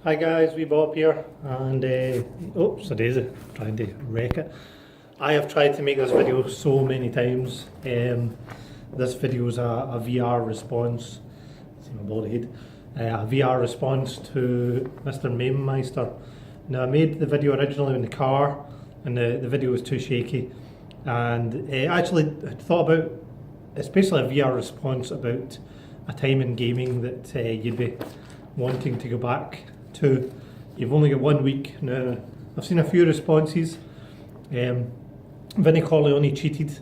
Hi guys, we Bob here, and oops, a daisy, trying to wreck it. I have tried to make this video so many times. This video is a VR response. See my bald head. A VR response to Mr. Mamemeister. Now I made the video originally in the car, and the video was too shaky. And actually, I thought about, especially a VR response about a time in gaming that you'd be wanting to go back to. You've only got 1 week now. I've seen a few responses. Vinnie Corleone cheated.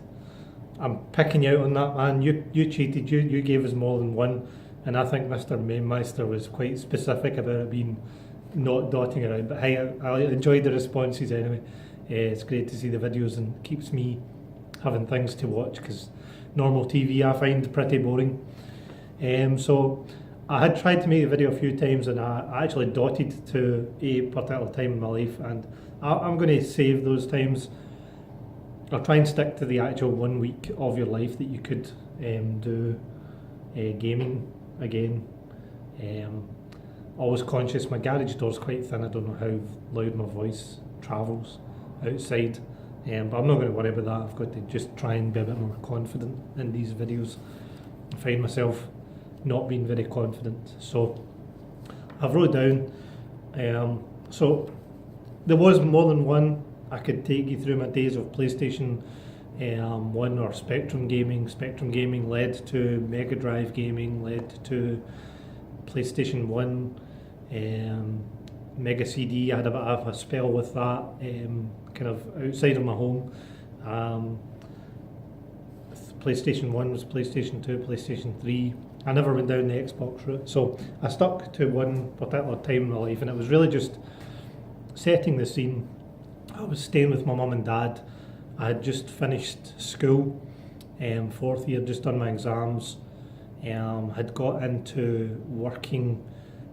I'm picking you out on that, man. You cheated. You gave us more than one, and I think Mr. Mamemeister was quite specific about it being not dotting around. But hey, I enjoyed the responses anyway. It's great to see the videos and keeps me having things to watch because normal TV I find pretty boring. So I had tried to make a video a few times and I actually dotted to a particular time in my life, and I'm going to save those times. I'll try and stick to the actual 1 week of your life that you could do gaming again. Always conscious, my garage door's quite thin, I don't know how loud my voice travels outside, but I'm not going to worry about that. I've got to just try and be a bit more confident in these videos. I find myself not being very confident, so I've wrote down. So there was more than one. I could take you through my days of PlayStation 1 or Spectrum gaming. Spectrum gaming led to Mega Drive gaming, led to PlayStation 1, Mega CD. I had a bit of a spell with that, kind of outside of my home. PlayStation 1 was PlayStation 2, PlayStation 3. I never went down the Xbox route, so I stuck to one particular time in my life, and it was really just setting the scene. I was staying with my mum and dad. I had just finished school, fourth year, just done my exams. Had got into working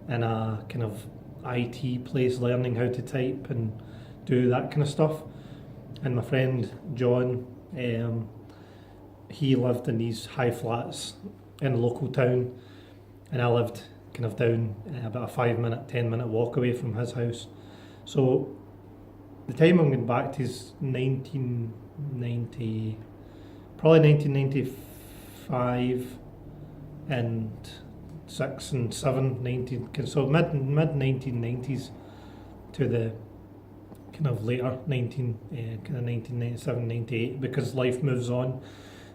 in a kind of IT place, learning how to type and do that kind of stuff. And my friend John, he lived in these high flats in a local town, and I lived kind of down about a 5-minute, 10-minute walk away from his house. So the time I'm going back to is 1990, probably 1995 and 6 and 7, 19, so mid 1990s to the kind of later kind of 1997, 98, because life moves on.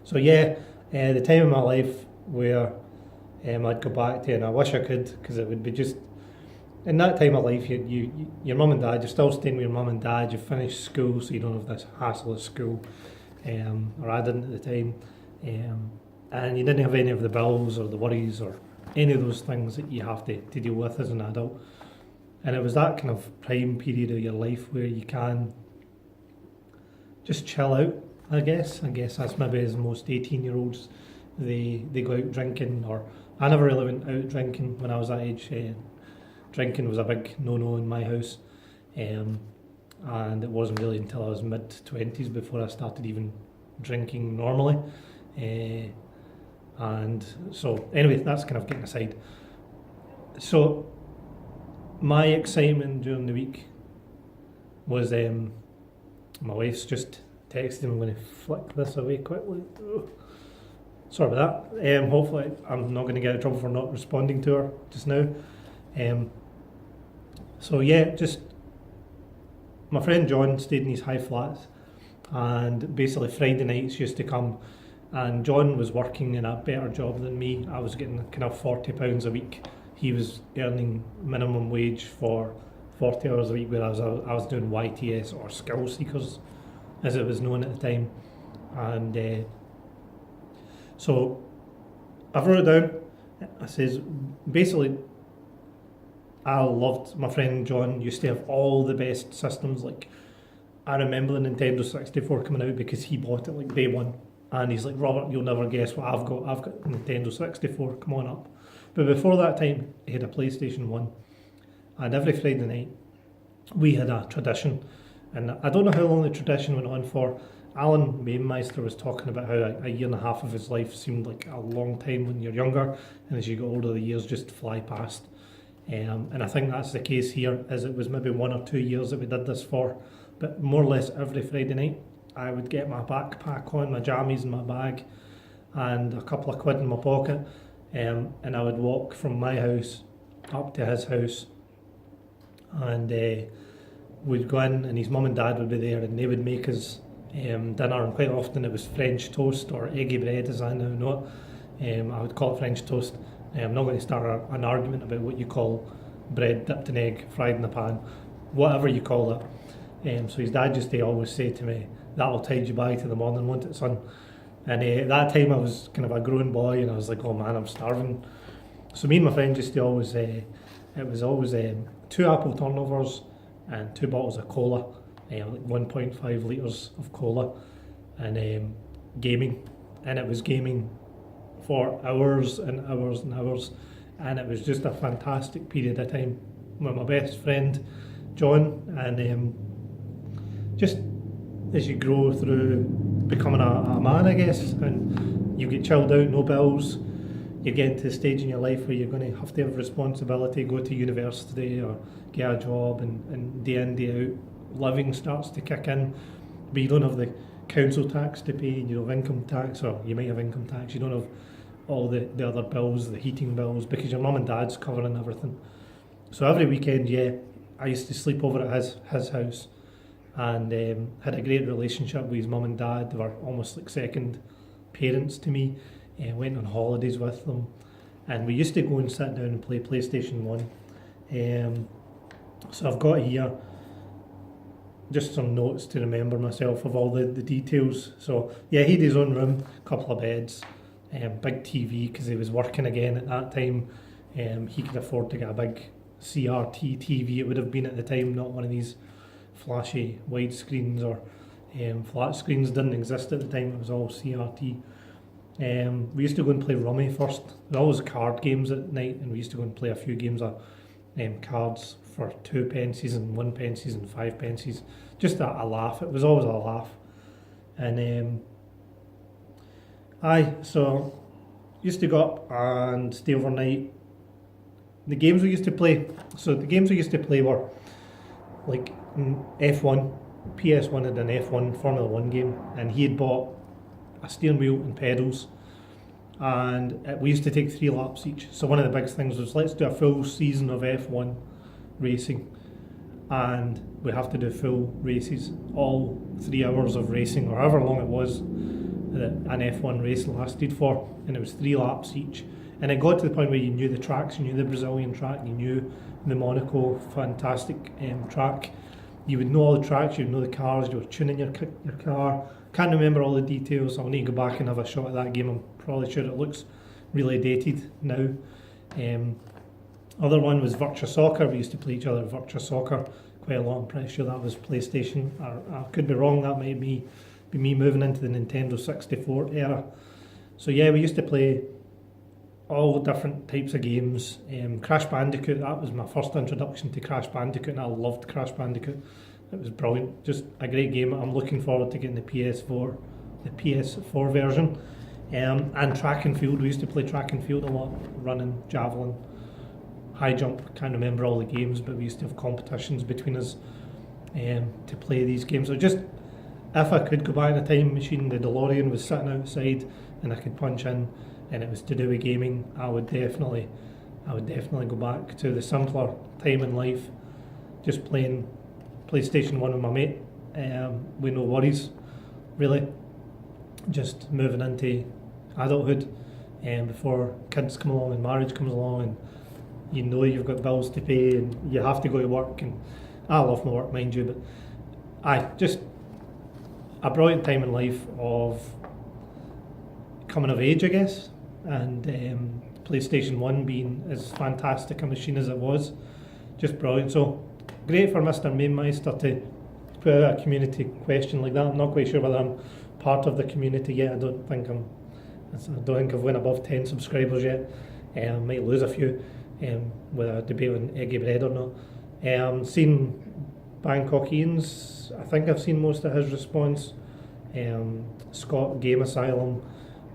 So yeah, the time in my life where I'd go back to, and I wish I could, because it would be just, in that time of life, your mum and dad, you're still staying with your mum and dad, you've finished school, so you don't have this hassle of school, or I didn't at the time, and you didn't have any of the bills or the worries or any of those things that you have to deal with as an adult. And it was that kind of prime period of your life where you can just chill out, I guess. That's maybe as most 18-year-olds, they go out drinking, or I never really went out drinking when I was that age. Drinking was a big no-no in my house, and it wasn't really until I was mid-20s before I started even drinking normally. And so anyway, that's kind of getting aside. So my excitement during the week was my wife's just texted me. I'm going to flick this away quickly. Sorry about that. Hopefully I'm not going to get in trouble for not responding to her just now. So yeah, just my friend John stayed in these high flats, and basically Friday nights used to come, and John was working in a better job than me. I was getting kind of £40 a week. He was earning minimum wage for 40 hours a week, whereas I was doing YTS, or skill seekers as it was known at the time. And so I've wrote it down. I says basically, I loved, my friend John used to have all the best systems. Like, I remember the Nintendo 64 coming out because he bought it like day one, and he's like, Robert, you'll never guess what I've got. I've got Nintendo 64, come on up. But before that time, he had a PlayStation 1, and every Friday night we had a tradition, and I don't know how long the tradition went on for. Alan Mamemeister was talking about how a year and a half of his life seemed like a long time when you're younger, and as you get older the years just fly past. And I think that's the case here, as it was maybe 1 or 2 years that we did this for, but more or less every Friday night I would get my backpack on, my jammies in my bag, and a couple of quid in my pocket, and I would walk from my house up to his house, and we'd go in, and his mum and dad would be there, and they would make us dinner, and quite often it was French toast or eggy bread, as I now know it. I would call it French toast. I'm not going to start an argument about what you call bread dipped in egg, fried in the pan, whatever you call it. So his dad used to always say to me, "That'll tide you by to the morning, won't it, son?" And at that time I was kind of a grown boy, and I was like, "Oh man, I'm starving." So me and my friends used to always, it was always 2 apple turnovers and 2 bottles of cola, like 1.5 litres of cola, and gaming. And it was gaming for hours and hours and hours, and it was just a fantastic period of time with my best friend John. And just as you grow through becoming a man, I guess, and you get chilled out, no bills, you get to the stage in your life where you're going to have responsibility, go to university or get a job, and day in, day out, living starts to kick in, but you don't have the council tax to pay, you don't have income tax, or you might have income tax, you don't have all the other bills, the heating bills, because your mum and dad's covering everything. So every weekend, I used to sleep over at his house, and had a great relationship with his mum and dad. They were almost like second parents to me. Went on holidays with them, and we used to go and sit down and play PlayStation 1. So I've got here just some notes to remember myself of all the details. So he had his own room, couple of beds, big TV, because he was working again at that time. He could afford to get a big CRT TV, it would have been at the time, not one of these flashy wide screens, or flat screens didn't exist at the time, it was all CRT. We used to go and play rummy first. There were always card games at night, and we used to go and play a few games of cards for 2 pences and 1 pences and 5 pences. Just a laugh. It was always a laugh. And so used to go up and stay overnight. The games we used to play. So the games we used to play were like F1. PS1 had an F1 Formula 1 game, and he had bought a steering wheel and pedals, and we used to take 3 laps each. So one of the big things was, let's do a full season of F1 racing, and we have to do full races, all 3 hours of racing, or however long it was that an F1 race lasted for, and it was 3 laps each. And it got to the point where you knew the tracks, you knew the Brazilian track, you knew the Monaco fantastic track, you would know all the tracks, you would know the cars, you were tuning your car. Can't remember all the details. I'll need to go back and have a shot at that game. I'm probably sure it looks really dated now. Other one was Virtua Soccer. We used to play each other at Virtua Soccer quite a lot. I'm pretty sure that was PlayStation. I could be wrong. That might be me moving into the Nintendo 64 era. So we used to play all different types of games. Crash Bandicoot, that was my first introduction to Crash Bandicoot, and I loved Crash Bandicoot. It was brilliant, just a great game. I'm looking forward to getting the PS4 version. And track and field, we used to play track and field a lot, running, javelin, high jump. Can't remember all the games, but we used to have competitions between us to play these games. So just, if I could go back in a time machine, the DeLorean was sitting outside and I could punch in, and it was to do with gaming, I would definitely go back to the simpler time in life, just playing PlayStation 1 with my mate, with no worries, really. Just moving into adulthood, before kids come along and marriage comes along, and you know you've got bills to pay and you have to go to work. And I love my work, mind you, but just a brilliant time in life of coming of age, I guess, and PlayStation 1 being as fantastic a machine as it was, just brilliant. So great for Mr. Mamemeister to put out a community question like that. I'm not quite sure whether I'm part of the community yet. I don't think I've went above 10 subscribers yet. I might lose a few with a debate on eggy bread or not. Seen Bangkok Ian's, I think I've seen most of his response. Scott Game Asylum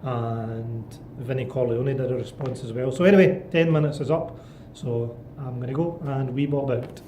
and Vinnie Corleone did a response as well. So anyway, 10 minutes is up, so I'm going to go and we bob out.